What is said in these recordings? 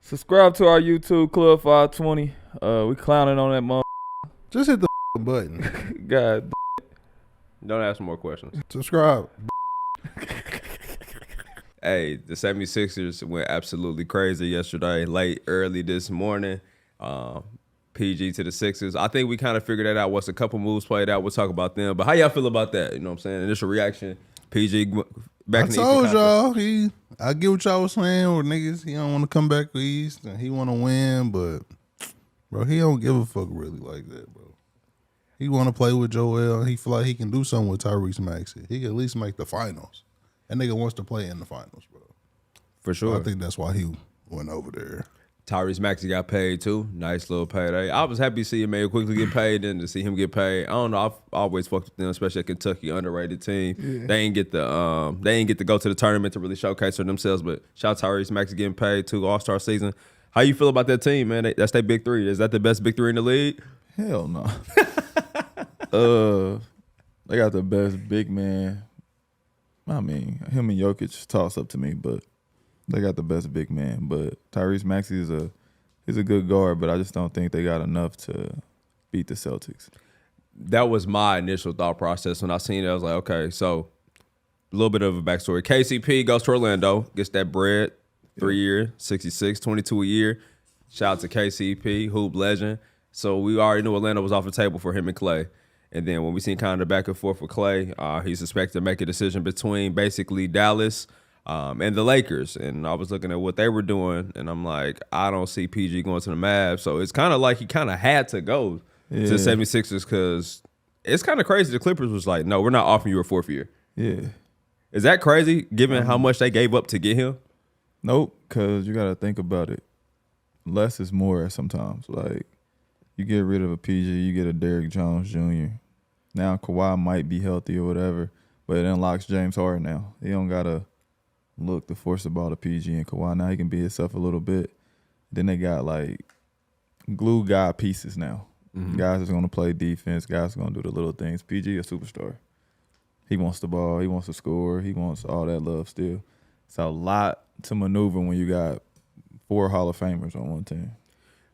Subscribe to our YouTube Club 520. We clowning on that mother. Just hit the button. God. Don't ask more questions. Subscribe. Hey, the 76ers went absolutely crazy yesterday, late, early this morning. PG to the Sixers. I think we kind of figured that out once a couple moves played out. We'll talk about them. But how y'all feel about that? You know what I'm saying? Initial reaction. PG back in the Eastern I told Conference. y'all, I get what y'all was saying with niggas. He don't want to come back to East and he want to win, but, bro, he don't give a fuck really like that, bro. He want to play with Joel. He feel like he can do something with Tyrese Maxey. He can at least make the finals. That nigga wants to play in the finals, bro. For sure. I think that's why he went over there. Tyrese Maxey got paid too. Nice little payday. I was happy to see him maybe quickly get paid and to see him get paid. I don't know. I've always fucked with them, especially at Kentucky, underrated team. Yeah. They ain't get to go to the tournament to really showcase for themselves. But shout out Tyrese Maxey getting paid too, All-Star season. How you feel about that team, man? That's their big three. Is that the best big three in the league? Hell no. They got the best big man. I mean, him and Jokic toss up to me, but they got the best big man. But Tyrese Maxey is a good guard, but I just don't think they got enough to beat the Celtics. That was my initial thought process when I seen it. I was like, okay, so a little bit of a backstory. KCP goes to Orlando, gets that bread, 3 year, 66, 22 a year. Shout out to KCP, hoop legend. So we already knew Orlando was off the table for him and Clay. And then when we seen kind of the back and forth with Clay, he's expected to make a decision between basically Dallas and the Lakers. And I was looking at what they were doing, and I'm like, I don't see PG going to the Mavs. So it's kind of like he kind of had to go to the 76ers because it's kind of crazy. The Clippers was like, no, we're not offering you a fourth year. Yeah. Is that crazy given how much they gave up to get him? Nope, because you got to think about it. Less is more sometimes. Like, you get rid of a PG, you get a Derrick Jones Jr. Now Kawhi might be healthy or whatever, but it unlocks James Harden now. He don't got to look to force the ball to PG and Kawhi. Now he can be himself a little bit. Then they got, like, glue guy pieces now. Mm-hmm. Guys that's going to play defense. Guys that's going to do the little things. PG a superstar. He wants the ball. He wants to score. He wants all that love still. It's a lot to maneuver when you got 4 Hall of Famers on one team.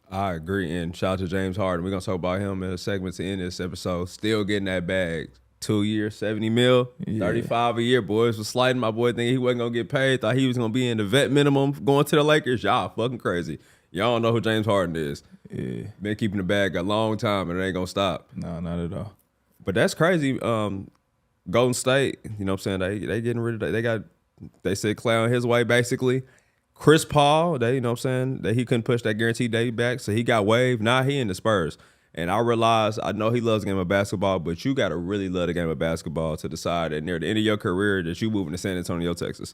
I agree, and shout out to James Harden. We're going to talk about him in a segment to end this episode. Still getting that bag. 2 years, 70 mil, 35 a year. Boys was sliding. My boy thinking he wasn't going to get paid. Thought he was going to be in the vet minimum going to the Lakers. Y'all fucking crazy. Y'all don't know who James Harden is. Yeah. Been keeping the bag a long time, and it ain't going to stop. No, not at all. But that's crazy. Golden State, you know what I'm saying? They getting rid of they said Clay on his way, basically. Chris Paul, you know what I'm saying, that he couldn't push that guaranteed date back, so he got waived. Now he in the Spurs. And I realized, I know he loves the game of basketball, but you got to really love the game of basketball to decide that near the end of your career that you moving to San Antonio, Texas.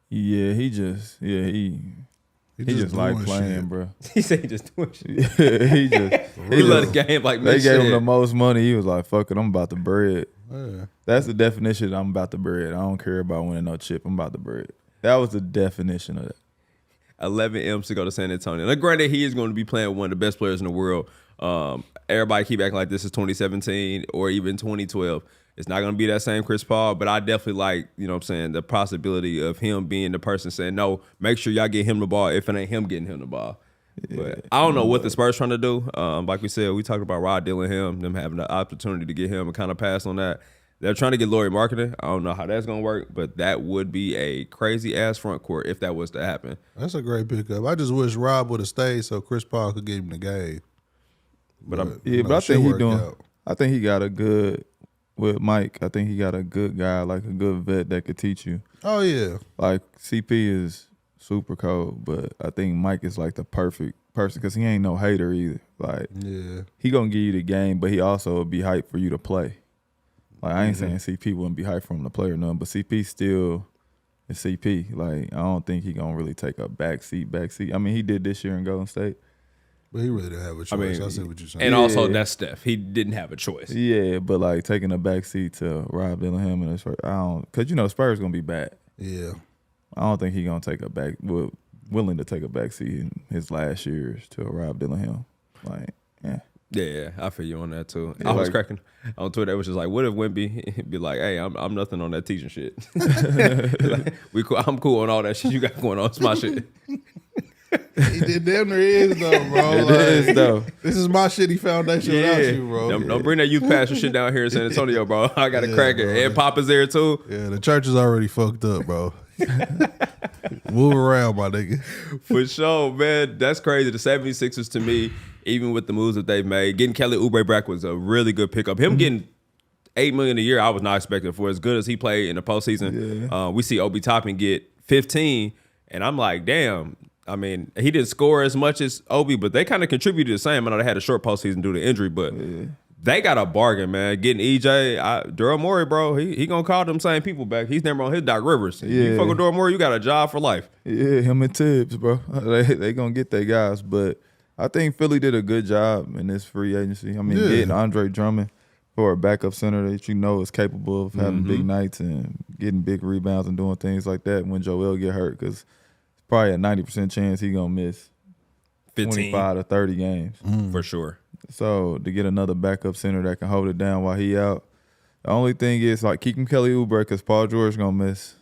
Yeah, he just like playing, shit. Bro. He said he just doing shit. he love the game like they gave him the most money. He was like, fuck it, I'm about the bread. Yeah. That's the definition. I'm about the bread. I don't care about winning no chip. I'm about the bread. That was the definition of that. 11 M's to go to San Antonio. Now, granted, he is going to be playing one of the best players in the world. Everybody keep acting like this is 2017 or even 2012. It's not going to be that same Chris Paul, but I definitely like, you know what I'm saying, the possibility of him being the person saying, no, make sure y'all get him the ball if it ain't him getting him the ball. Yeah, but I don't know what the Spurs trying to do. Like we said, we talked about Rod Dillingham, them having the opportunity to get him and kind of pass on that. They're trying to get Lauri Markkanen. I don't know how that's going to work, but that would be a crazy-ass front court if that was to happen. That's a great pickup. I just wish Rob would have stayed so Chris Paul could get him the game. But I think he doing. Out. I think he got a good with Mike. I think he got a good guy, like a good vet that could teach you. Oh yeah. Like CP is super cold, but I think Mike is like the perfect person because he ain't no hater either. Like he gonna give you the game, but he also will be hyped for you to play. Like, I ain't saying CP wouldn't be hyped for him to play or nothing, but CP still is CP. Like, I don't think he going to really take a backseat. I mean, he did this year in Golden State. But he really didn't have a choice. I mean, I see what you're saying. And also, that's Steph. He didn't have a choice. Yeah, but, like, taking a backseat to Rob Dillingham and his first, because, you know, Spurs going to be bad. Yeah. I don't think he going to take willing to take a backseat in his last years to Rob Dillingham. Like, yeah. Yeah, I feel you on that too. Yeah, I was cracking on Twitter. It was just like, what if Wemby be like, "Hey, I'm nothing on that teaching shit. Like, I'm cool on all that shit you got going on. It's my shit." It damn near is though, bro. It is though. This is my shitty foundation without you, bro. Don't bring that youth pastor shit down here in San Antonio, bro. I got to crack it. bro. And Papa's there too. Yeah, the church is already fucked up, bro. Move around, my nigga. For sure, man. That's crazy. The 76ers, to me, even with the moves that they've made, getting Kelly Oubre back was a really good pickup. Him getting $8 million a year, I was not expecting for as good as he played in the postseason. Yeah. We see Obi Toppin get 15, and I'm like, damn. I mean, he didn't score as much as Obi, but they kind of contributed the same. I know they had a short postseason due to injury, but they got a bargain, man. Getting EJ, Daryl Morey, bro, he gonna call them same people back. He's never on his Doc Rivers. You fuck with Daryl Morey, you got a job for life. Yeah, him and Tibbs, bro. They gonna get their guys, but I think Philly did a good job in this free agency. I mean, getting Andre Drummond for a backup center that you know is capable of having big nights and getting big rebounds and doing things like that when Joel get hurt, because it's probably a 90% chance he gonna miss 25 to 30 games. For sure. So to get another backup center that can hold it down while he out, the only thing is like keep him Kelly Oubre, because Paul George gonna miss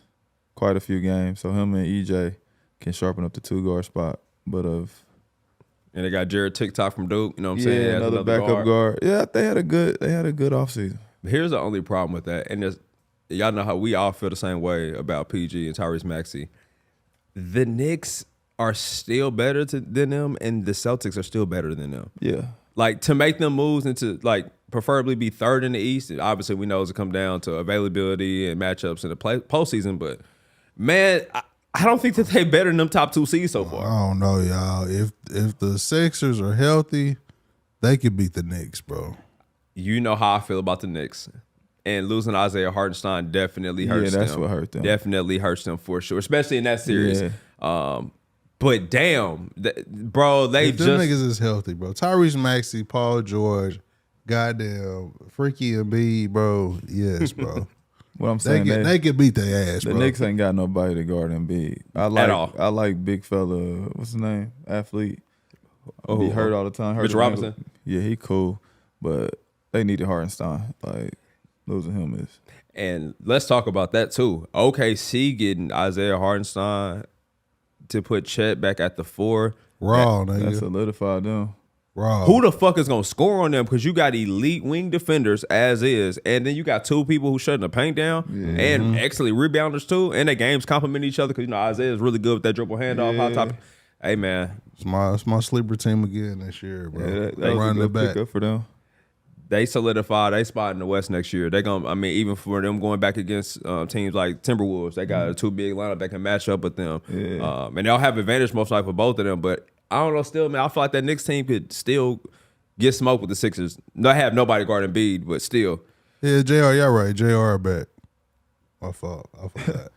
quite a few games. So him and EJ can sharpen up the 2-guard spot. But and they got Jared TikTok from Duke. You know what I'm saying? another backup guard. Yeah, they had a good offseason. Here's the only problem with that, and y'all know how we all feel the same way about PG and Tyrese Maxey. The Knicks are still better than them, and the Celtics are still better than them. Yeah. Like, to make them moves and to, like, preferably be third in the East, obviously we know it's come down to availability and matchups in the postseason, but, man, I don't think that they better than them top 2 seeds so far. I don't know, y'all. If the Sixers are healthy, they could beat the Knicks, bro. You know how I feel about the Knicks. And losing Isaiah Hartenstein definitely hurts them. Yeah, that's what hurt them. Definitely hurts them for sure, especially in that series. Yeah. But damn, bro, If them niggas is healthy, bro. Tyrese Maxey, Paul George, goddamn Freaky Embiid, bro. Yes, bro. What I'm saying, they could beat their ass, the bro. Knicks ain't got nobody to guard Embiid. I like big fella, what's his name? Athlete. He hurt all the time. Mitch Robinson. Yeah, he cool. But they needed Hartenstein. Like, losing him is. And let's talk about that too. OKC getting Isaiah Hartenstein to put Chet back at the 4. Raw, nigga. That solidified them. Raw. Who the fuck is gonna score on them? Because you got elite wing defenders as is, and then you got 2 people who shutting the paint down and excellent rebounders too, and their games complement each other. Because you know Isaiah is really good with that dribble handoff, high top. Hey man, it's my sleeper team again this year, bro. Yeah, they running the back up for them. They solidify their spot in the West next year. They gonna, I mean, even for them going back against teams like Timberwolves, they got a 2 big lineup that can match up with them. Yeah. And they'll have advantage most likely for both of them. But I don't know, still, man, I feel like that Knicks team could still get smoked with the Sixers. Not have nobody guarding Embiid, but still. Yeah, JR, y'all right. JR back. My fault. I forgot.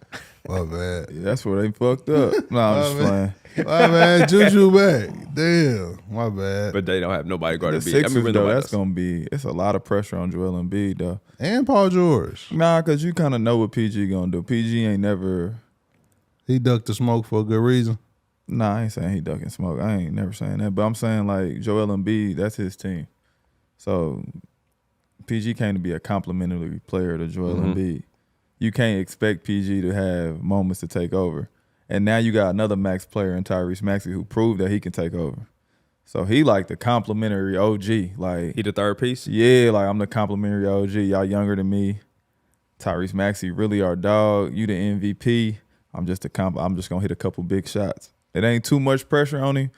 My bad. Yeah, that's where they fucked up. No, I'm just playing. My bad. Juju back. Damn. My bad. But they don't have nobody guarding The Embiid. Sixers, though, that's going to be, it's a lot of pressure on Joel Embiid, though. And Paul George. Nah, because you kind of know what PG going to do. PG ain't never. He ducked the smoke for a good reason. Nah, I ain't saying he ducking smoke. I ain't never saying that. But I'm saying, like, Joel Embiid, that's his team. So PG came to be a complimentary player to Joel Embiid. You can't expect PG to have moments to take over. And now you got another max player in Tyrese Maxey who proved that he can take over. So he like the complimentary OG. Like, he the third piece? Yeah, like I'm the complimentary OG. Y'all younger than me. Tyrese Maxey really our dog. You the MVP. I'm just I'm just gonna hit a couple big shots. It ain't too much pressure on him,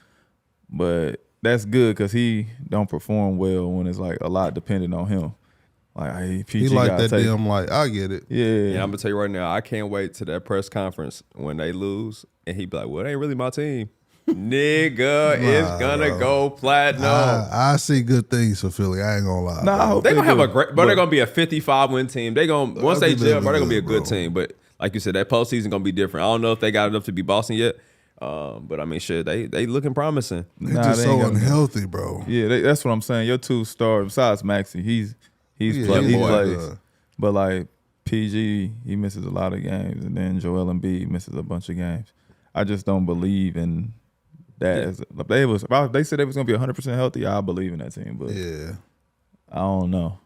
but that's good because he don't perform well when it's like a lot dependent on him. Like, hey, PG he like gotta that take damn like, I get it. Yeah, I'm gonna tell you right now, I can't wait to that press conference when they lose and he be like, well, it ain't really my team. Nigga, it's gonna go platinum. I see good things for Philly. I ain't gonna lie. Nah, I hope They gonna have do. a great, but they're gonna be a 55-win team. They gonna once they gel, bro, they're gonna be a good bro. team. But like you said, that postseason gonna be different. I don't know if they got enough to be Boston yet, but I mean, shit, they looking promising. They Nah, just they so ain't gonna- unhealthy, bro. Yeah, that's what I'm saying. Your 2 stars, besides Maxey, he Yeah, plays. boy. But like PG, he misses a lot of games, and then Joel Embiid misses a bunch of games. I just don't believe in that. If they said they was gonna be 100% healthy, I believe in that team. But Yeah. I don't know.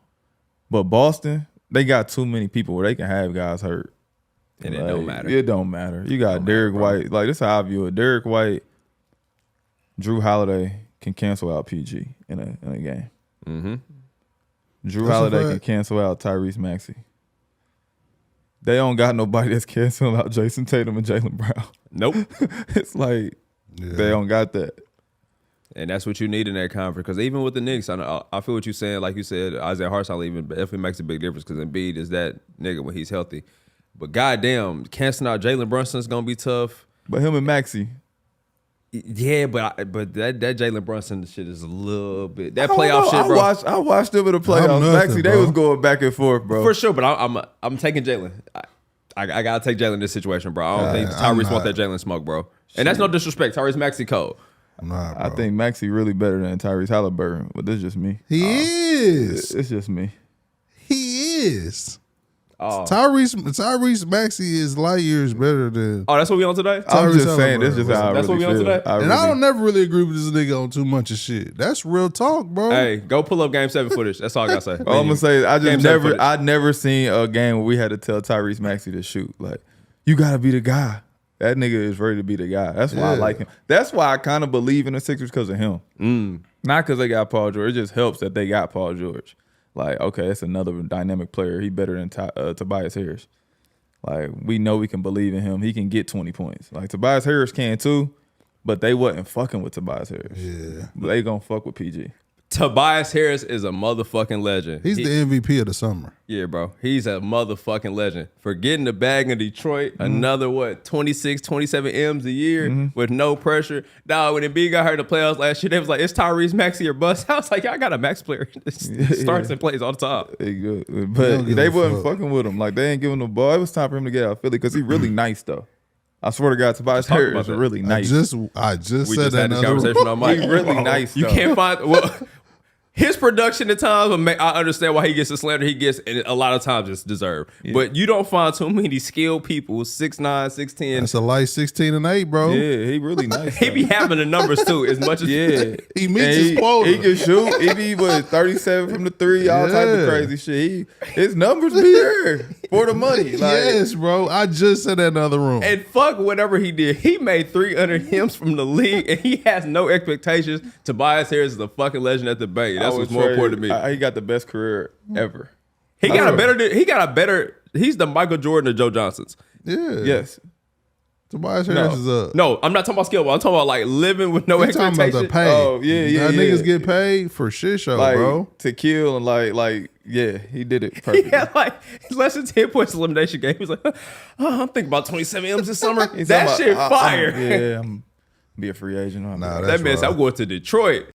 But Boston, they got too many people where they can have guys hurt. And it don't matter. It don't matter. You got Derek White. Like, this is how I view it. Derek White Drew Holiday can cancel out PG in a game. Mm-hmm. Drew That's a Holiday fact. can cancel out Tyrese Maxey. They don't got nobody that's canceling out Jayson Tatum and Jalen Brown. Nope. It's like they don't got that. And that's what you need in that conference. Because even with the Knicks, I feel what you're saying. Like you said, Isaiah Hartenstein even definitely makes a big difference because Embiid is that nigga when he's healthy. But goddamn, canceling out Jalen Brunson is gonna be tough. But him and Maxey. Yeah, but that Jalen Brunson shit is a little bit that I don't playoff know. shit, bro. I watched them in the playoffs. nothing, Maxey, they bro. was going back and forth, bro. For sure, but I'm taking Jalen. I gotta take Jalen in this situation, bro. I don't think I'm Tyrese want not. that Jalen smoke, bro. And that's no disrespect. Tyrese Maxey cold. Nah, bro. I think Maxey really better than Tyrese Halliburton, but this is just me. he is. It's just me. He is. Oh, Tyrese Maxey is light years better than. that's what we on today. I'm Tyrese just saying, this is just how I That's what really we on feel. today? And I don't never really agree with this nigga on too much of shit. That's real talk, bro. Hey, go pull up Game 7 footage. That's all I gotta say. All I'm gonna say is Game 7 footage. I never seen a game where we had to tell Tyrese Maxey to shoot. Like, you gotta be the guy. That nigga is ready to be the guy. That's why I like him. That's why I kind of believe in the Sixers because of him. Not because they got Paul George. It just helps that they got Paul George. Like, okay, that's another dynamic player. He better than Tobias Harris. Like, we know we can believe in him. He can get 20 points. Like, Tobias Harris can too, but they wasn't fucking with Tobias Harris. Yeah. But they gonna fuck with PG. Tobias Harris is a motherfucking legend. He's the MVP of the summer. Yeah, bro. He's a motherfucking legend. For getting the bag in Detroit, another, 26, 27 M's a year with no pressure. Dog, when Embiid got hurt in the playoffs last year, they was like, it's Tyrese Maxey or bust. I was like, I got a max player. Starts and plays all the time. They good. don't But give they a wasn't fuck. fucking with him. Like, they ain't giving the ball. It was time for him to get out of Philly because he really nice, though. I swear to God, Tobias talk Harris about is that. really nice. I just We said just that had this in another conversation room. on mic. He really nice, You though. can't find his production at times. I understand why he gets the slander he gets, and a lot of times it's deserved. But you don't find too many skilled people 6'9", 6'10". That's a light 16 and 8, bro. Yeah, he really nice. He be having the numbers too, as much as Yeah. He meets And his quota. He can shoot. He be, 37 from the three, all type of Yeah. crazy shit. His numbers be there for the money. Like, Yes, bro. I just said that in another room. And fuck whatever he did. He made 300 hymns from the league, and he has no expectations. Tobias Harris is a fucking legend at the Bay. That's what's more important to me. He got the best career ever. He got a better. He's the Michael Jordan of Joe Johnson's. yeah. Yes. Tobias Harris is up. No, I'm not talking about skill. I'm talking about like living with no He talking about expectations. the pay. Oh, yeah. That niggas get paid for shit show, Like, bro. to kill and like, yeah, he did it He perfectly. had like less than 10 points elimination game. He was like, I'm thinking about 27 M's this summer. He's that talking shit about, fire. yeah, I'm be a free agent. Nah, That that's man said, right. I'm going to Detroit.